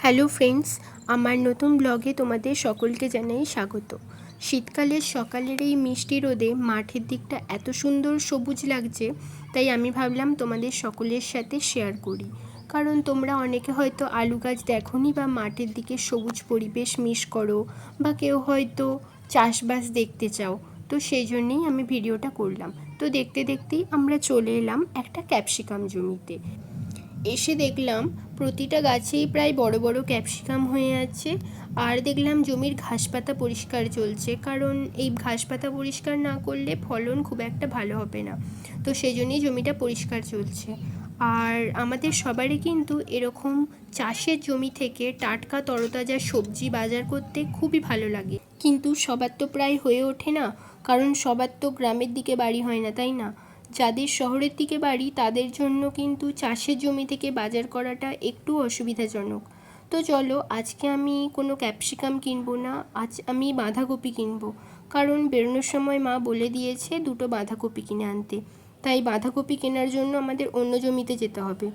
Hello friends, আমার নতুন ব্লগে তোমাদের সকলকে জানাই স্বাগত। শীতকালের সকালের এই মিষ্টি রোদে মাঠের দিকটা এত সুন্দর সবুজ লাগছে, তাই আমি ভাবলাম তোমাদের সকলের সাথে শেয়ার করি। কারণ তোমরা অনেকে হয়তো আলু গাছ দেখোনি বা মাঠের দিকে সবুজ পরিবেশ মিস করো, বা কেউ হয়তো চাষবাস দেখতে চাও। তো সেই জন্যেই আমি ভিডিওটা করলাম। তো দেখতে দেখতেই আমরা চলে এলাম একটা ক্যাপসিকাম জমিতে। এসে দেখলাম প্রতিটা গাছেই প্রায় বড় বড় ক্যাপসিকাম হয়ে আছে। আর দেখলাম জমির ঘাসপাতা পরিষ্কার চলছে, কারণ এই ঘাসপাতা পরিষ্কার না করলে ফলন খুব একটা ভালো হবে না। তো সেই জন্যই জমিটা পরিষ্কার চলছে। আর আমাদের সবারই কিন্তু এরকম চাষের জমি থেকে টাটকা তরতাজা সবজি বাজার করতে খুবই ভালো লাগে, কিন্তু সবার তো প্রায় হয়ে ওঠে না, কারণ সবার তো গ্রামের দিকে বাড়ি হয় না, তাই না? যাদের শহরের দিকে বাড়ি তাদের জন্য কিন্তু চাষের জমি থেকে বাজার করাটা একটু অসুবিধাজনক। তো চলো, আজকে আমি কোনো ক্যাপসিকাম কিনবো না, আজ আমি বাঁধাকপি কিনবো। কারণ বেরোনোর সময় মা বলে দিয়েছে দুটো বাঁধাকপি কিনে আনতে, তাই বাঁধাকপি কেনার জন্য আমাদের অন্য জমিতে যেতে হবে।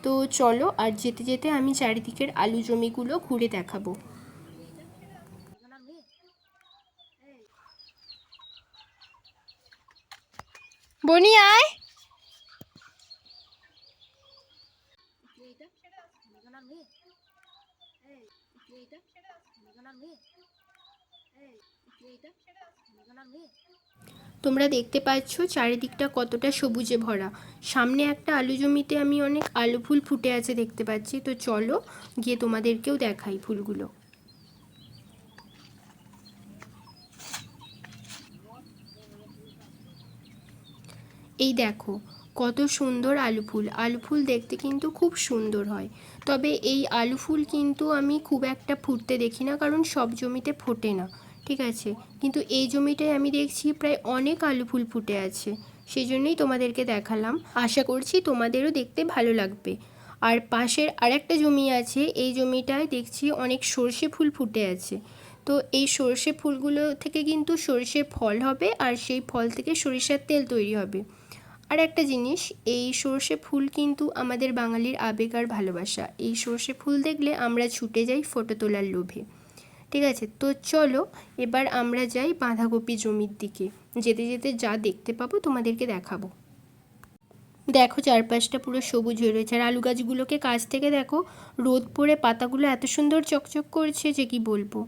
তো চলো, আর যেতে যেতে আমি চারিদিকের আলু জমিগুলো ঘুরে দেখাবো। বনি আয়। তোমরা দেখতে পাচ্ছ চারিদিকটা কতটা সবুজে ভরা। সামনে একটা আলু জমিতে আমি অনেক আলু ফুল ফুটে আছে দেখতে পাচ্ছি। তো চলো গিয়ে তোমাদেরকেও দেখাই ফুলগুলো। এই দেখো কত সুন্দর আলু ফুল। আলু ফুল দেখতে কিন্তু খুব সুন্দর হয়, তবে এই আলু ফুল কিন্তু আমি খুব একটা ফুটতে দেখি না, কারণ সব জমিতে ফোটে না, ঠিক আছে? কিন্তু এই জমিটায় আমি দেখছি প্রায় অনেক আলু ফুল ফুটে আছে, সেই জন্যই তোমাদেরকে দেখালাম। আশা করছি তোমাদেরও দেখতে ভালো লাগবে। আর পাশের আরেকটা জমি আছে, এই জমিটায় দেখছি অনেক সর্ষে ফুল ফুটে আছে। তো এই সর্ষে ফুলগুলো থেকে কিন্তু সর্ষে ফল হবে, আর সেই ফল থেকে সরিষার তেল তৈরি হবে। আর একটা জিনিস, এই সর্ষে ফুল কিন্তু আমাদের বাঙালির আবেগ আর ভালোবাসা। এই সর্ষে ফুল দেখলে আমরা ছুটে যাই ফটো তোলার লোভে, ঠিক আছে? তো চলো এবার আমরা যাই বাঁধাকপি জমির দিকে। যেতে যেতে যা দেখতে পাবো তোমাদেরকে দেখাবো। দেখো চারপাশটা পুরো সবুজ হয়ে রয়েছে, আর আলু গাছগুলোকে কাছ থেকে দেখো, রোদ পড়ে পাতাগুলো এত সুন্দর চকচক করছে যে কি বলবো।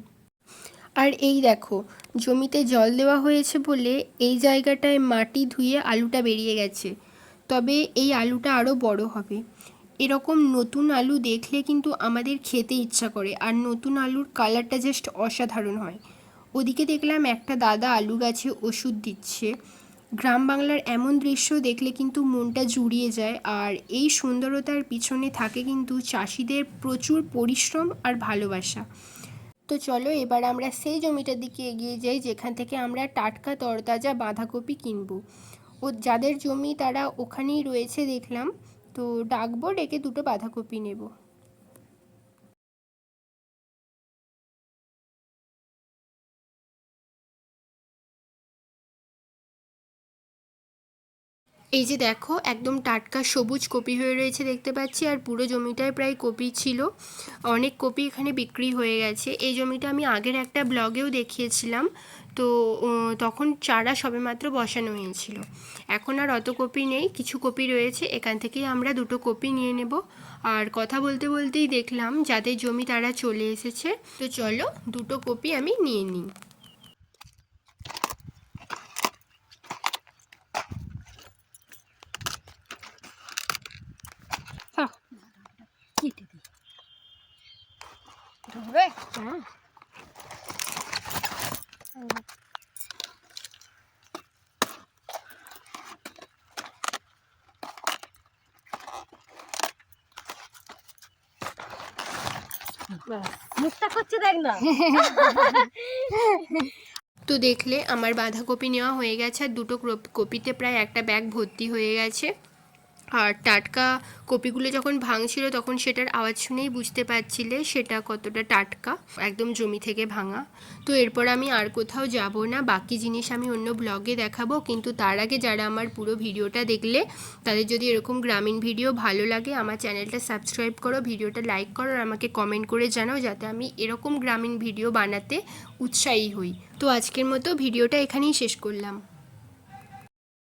আর এই দেখো, জমিতে জল দেওয়া হয়েছে বলে এই জায়গাটায় মাটি ধুয়ে আলুটা বেরিয়ে গেছে, তবে এই আলুটা আরও বড় হবে। এরকম নতুন আলু দেখলে কিন্তু আমাদের খেতে ইচ্ছা করে, আর নতুন আলুর কালারটা জাস্ট অসাধারণ হয়। ওদিকে দেখলাম একটা দাদা আলু গাছে ওষুধ দিচ্ছে। গ্রাম বাংলার এমন দৃশ্য দেখলে কিন্তু মনটা জুড়িয়ে যায়, আর এই সুন্দরতার পিছনে থাকে কিন্তু চাষিদের প্রচুর পরিশ্রম আর ভালোবাসা। তো চলো এবার আমরা সেই জমিটার দিকে এগিয়ে যাই যেখান থেকে আমরা টাটকা তরতাজা বাঁধাকপি কিনবো। ও যাদের জমি তারা ওখানেই রয়েছে দেখলাম, তো ডাকবো, ডেকে দুটো বাঁধাকপি নেব। এই যে দেখো, একদম টাটকা সবুজ কপি হয়ে রয়েছে দেখতে পাচ্ছি, আর পুরো জমিটায় প্রায় কপি ছিল। অনেক কপি এখানে বিক্রি হয়ে গেছে। এই জমিটা আমি আগের একটা ব্লগেও দেখিয়েছিলাম। তো তখন চারা সবেমাত্র বসানো হয়েছিল। এখন আর অত কপি নেই, কিছু কপি রয়েছে, এখান থেকেই আমরা দুটো কপি নিয়ে নেব। আর কথা বলতে বলতেই দেখলাম যাদের জমি তারা চলে এসেছে। তো চলো দুটো কপি আমি নিয়ে নিই। মুখটা করছে দেখ না। তো দেখলে আমার বাঁধাকপি নেওয়া হয়ে গেছে, আর দুটো কপিতে প্রায় একটা ব্যাগ ভর্তি হয়ে গেছে। আর টাটকা কপিগুলো যখন ভাঙছিল তখন সেটার আওয়াজ শুনেই বুঝতে পারছিলে সেটা কতটা টাটকা, একদম জমি থেকে ভাঙা। তো এরপর আমি আর কোথাও যাব না, বাকি জিনিস আমি অন্য ব্লগে দেখাবো। কিন্তু তার আগে যারা আমার পুরো ভিডিওটা দেখলে তাদের যদি এরকম গ্রামীণ ভিডিও ভালো লাগে আমার চ্যানেলটা সাবস্ক্রাইব করো, ভিডিওটা লাইক করো আর আমাকে কমেন্ট করে জানাও, যাতে আমি এরকম গ্রামীণ ভিডিও বানাতে উৎসাহী হই। তো আজকের মতো ভিডিওটা এখানেই শেষ করলাম।